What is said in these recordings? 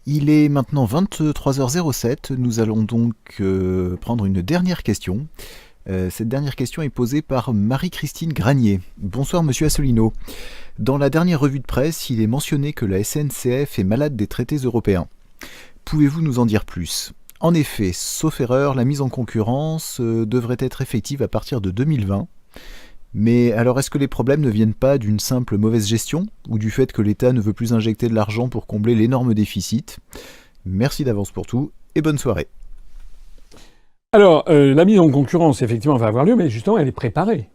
Il est maintenant 23h07. Nous allons donc prendre une dernière question. Cette dernière question est posée par Marie-Christine Granier. Bonsoir Monsieur Asselineau. Dans la dernière revue de presse, il est mentionné que la SNCF est malade des traités européens. Pouvez-vous nous en dire plus? En effet, sauf erreur, la mise en concurrence devrait être effective à partir de 2020. Mais alors est-ce que les problèmes ne viennent pas d'une simple mauvaise gestion ou du fait que l'État ne veut plus injecter de l'argent pour combler l'énorme déficit? Merci d'avance pour tout et bonne soirée. Alors, la mise en concurrence, effectivement, va avoir lieu, mais justement, elle est préparée.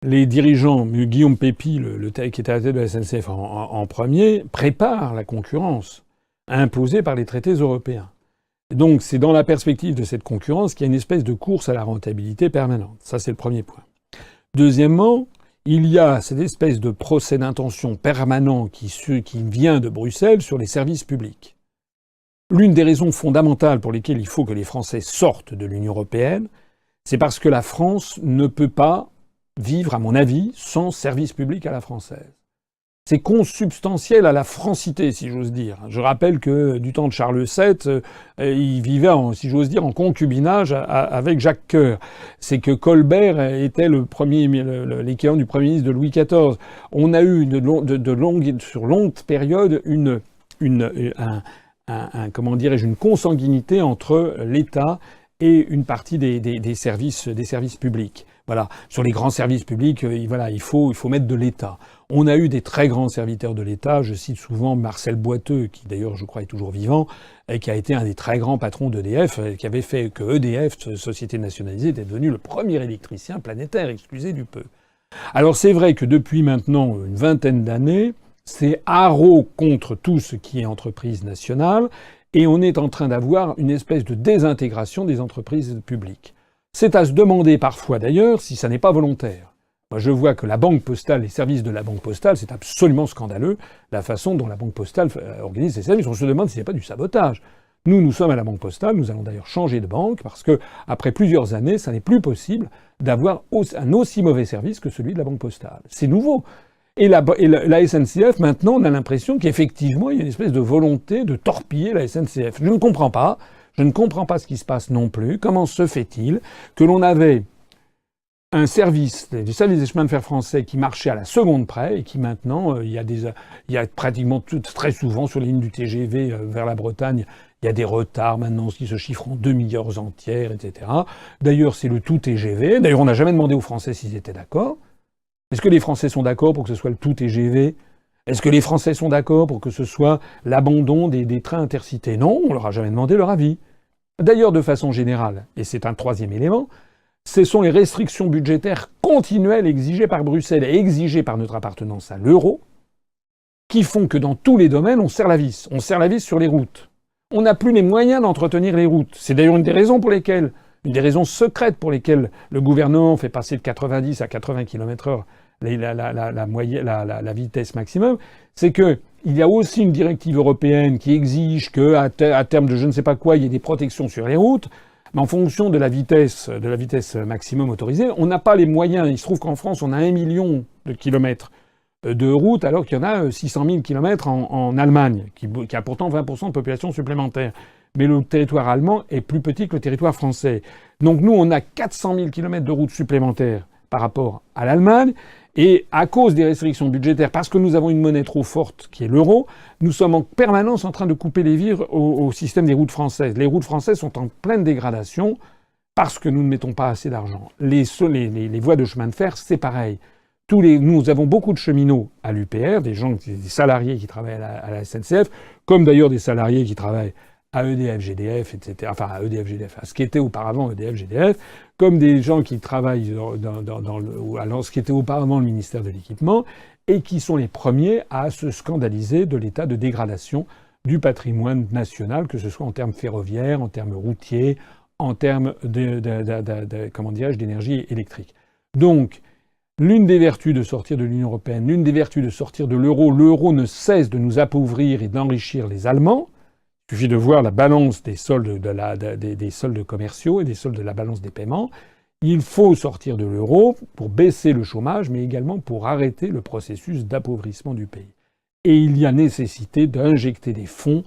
Les dirigeants, Guillaume Pépi, qui était à la tête de la SNCF en premier, préparent la concurrence imposée par les traités européens. Donc, c'est dans la perspective de cette concurrence qu'il y a une espèce de course à la rentabilité permanente. Ça, c'est le premier point. Deuxièmement, il y a cette espèce de procès d'intention permanent qui vient de Bruxelles sur les services publics. L'une des raisons fondamentales pour lesquelles il faut que les Français sortent de l'Union européenne, c'est parce que la France ne peut pas vivre, à mon avis, sans service public à la française. C'est consubstantiel à la francité, si j'ose dire. Je rappelle que du temps de Charles VII, il vivait, si j'ose dire, en concubinage avec Jacques Coeur. C'est que Colbert était l'équivalent du Premier ministre de Louis XIV. On a eu sur longue période une consanguinité entre l'État et une partie des services publics. Voilà. Sur les grands services publics, il faut mettre de l'État. On a eu des très grands serviteurs de l'État. Je cite souvent Marcel Boiteux, qui d'ailleurs, je crois, est toujours vivant, et qui a été un des très grands patrons d'EDF, qui avait fait que EDF, société nationalisée, était devenu le premier électricien planétaire, excusez du peu. Alors c'est vrai que depuis maintenant une vingtaine d'années, c'est haro contre tout ce qui est entreprise nationale, et on est en train d'avoir une espèce de désintégration des entreprises publiques. C'est à se demander parfois d'ailleurs si ça n'est pas volontaire. Moi, je vois que la Banque Postale, les services de la Banque Postale, c'est absolument scandaleux, la façon dont la Banque Postale organise ses services. On se demande si ce n'est pas du sabotage. Nous sommes à la Banque Postale, nous allons d'ailleurs changer de banque, parce que après plusieurs années, ça n'est plus possible d'avoir un aussi mauvais service que celui de la Banque Postale. C'est nouveau. Et la SNCF, maintenant, on a l'impression qu'effectivement, il y a une espèce de volonté de torpiller la SNCF. Je ne comprends pas. Je ne comprends pas ce qui se passe non plus. Comment se fait-il que l'on avait un service, du service des chemins de fer français qui marchait à la seconde près et qui maintenant, il y a pratiquement très souvent sur les lignes du TGV vers la Bretagne, il y a des retards maintenant qui se chiffrent en 2 entières, etc. D'ailleurs, c'est le tout TGV. D'ailleurs, on n'a jamais demandé aux Français s'ils étaient d'accord. Est-ce que les Français sont d'accord pour que ce soit le tout TGV ? Est-ce que les Français sont d'accord pour que ce soit l'abandon des trains intercités ? Non, on leur a jamais demandé leur avis. D'ailleurs, de façon générale, et c'est un troisième élément, ce sont les restrictions budgétaires continuelles exigées par Bruxelles et exigées par notre appartenance à l'euro qui font que dans tous les domaines, on serre la vis. On serre la vis sur les routes. On n'a plus les moyens d'entretenir les routes. C'est d'ailleurs une des raisons secrètes pour lesquelles le gouvernement fait passer de 90 à 80 km/h la vitesse maximum, c'est que il y a aussi une directive européenne qui exige que, à terme de je ne sais pas quoi, il y ait des protections sur les routes. Mais en fonction de la vitesse maximum autorisée, on n'a pas les moyens. Il se trouve qu'en France, on a 1 million de kilomètres de routes, alors qu'il y en a 600 000 kilomètres en Allemagne, qui a pourtant 20% de population supplémentaire. Mais le territoire allemand est plus petit que le territoire français. Donc nous, on a 400 000 kilomètres de routes supplémentaires par rapport à l'Allemagne. Et à cause des restrictions budgétaires, parce que nous avons une monnaie trop forte qui est l'euro, nous sommes en permanence en train de couper les vivres au système des routes françaises. Les routes françaises sont en pleine dégradation parce que nous ne mettons pas assez d'argent. Les voies de chemin de fer, c'est pareil. Nous avons beaucoup de cheminots à l'UPR, des salariés qui travaillent à la SNCF, comme d'ailleurs des salariés qui travaillent à EDF, GDF, etc. Enfin, à EDF, GDF, à ce qui était auparavant EDF, GDF, comme des gens qui travaillent dans ce qui était auparavant le ministère de l'Équipement, et qui sont les premiers à se scandaliser de l'état de dégradation du patrimoine national, que ce soit en termes ferroviaires, en termes routiers, en termes d'énergie électrique. Donc, l'une des vertus de sortir de l'Union européenne, l'une des vertus de sortir de l'euro ne cesse de nous appauvrir et d'enrichir les Allemands. Il suffit de voir la balance des soldes des soldes commerciaux et des soldes de la balance des paiements. Il faut sortir de l'euro pour baisser le chômage, mais également pour arrêter le processus d'appauvrissement du pays. et il y a nécessité d'injecter des fonds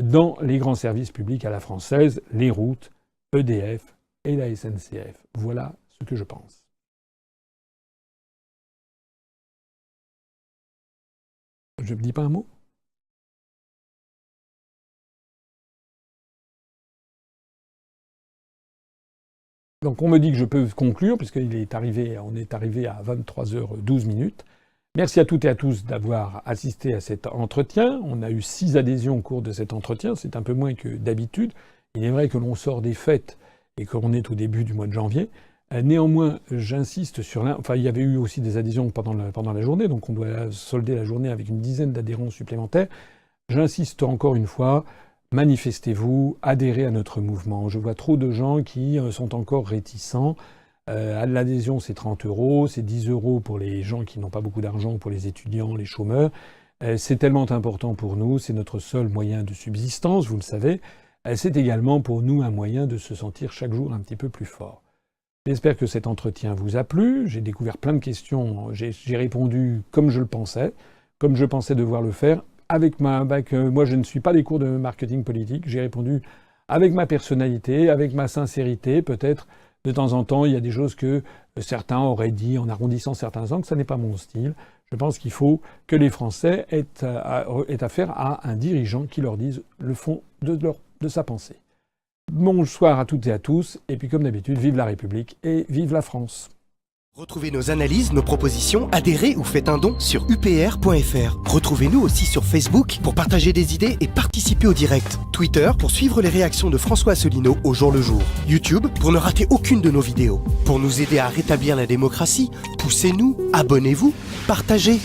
dans les grands services publics à la française, les routes, EDF et la SNCF. Voilà ce que je pense. Je ne dis pas un mot ? Donc on me dit que je peux conclure, puisqu'on est arrivé à 23h12. Merci à toutes et à tous d'avoir assisté à cet entretien. On a eu 6 adhésions au cours de cet entretien, c'est un peu moins que d'habitude. Il est vrai que l'on sort des fêtes et qu'on est au début du mois de janvier. Néanmoins, j'insiste sur il y avait eu aussi des adhésions pendant la journée, donc on doit solder la journée avec une dizaine d'adhérents supplémentaires. J'insiste encore une fois, manifestez-vous, adhérez à notre mouvement. Je vois trop de gens qui sont encore réticents. L'adhésion, c'est 30 €, c'est 10 € pour les gens qui n'ont pas beaucoup d'argent, pour les étudiants, les chômeurs. C'est tellement important pour nous, c'est notre seul moyen de subsistance, vous le savez. C'est également pour nous un moyen de se sentir chaque jour un petit peu plus fort. J'espère que cet entretien vous a plu. J'ai découvert plein de questions. J'ai répondu comme je le pensais, comme je pensais devoir le faire. Moi, je ne suis pas des cours de marketing politique. J'ai répondu avec ma personnalité, avec ma sincérité. Peut-être, de temps en temps, il y a des choses que certains auraient dit en arrondissant certains angles. Ça n'est pas mon style. Je pense qu'il faut que les Français aient affaire à un dirigeant qui leur dise le fond de sa pensée. Bonsoir à toutes et à tous. Et puis, comme d'habitude, vive la République et vive la France. Retrouvez nos analyses, nos propositions, adhérez ou faites un don sur upr.fr. Retrouvez-nous aussi sur Facebook pour partager des idées et participer au direct. Twitter pour suivre les réactions de François Asselineau au jour le jour. YouTube pour ne rater aucune de nos vidéos. Pour nous aider à rétablir la démocratie, poussez-nous, abonnez-vous, partagez.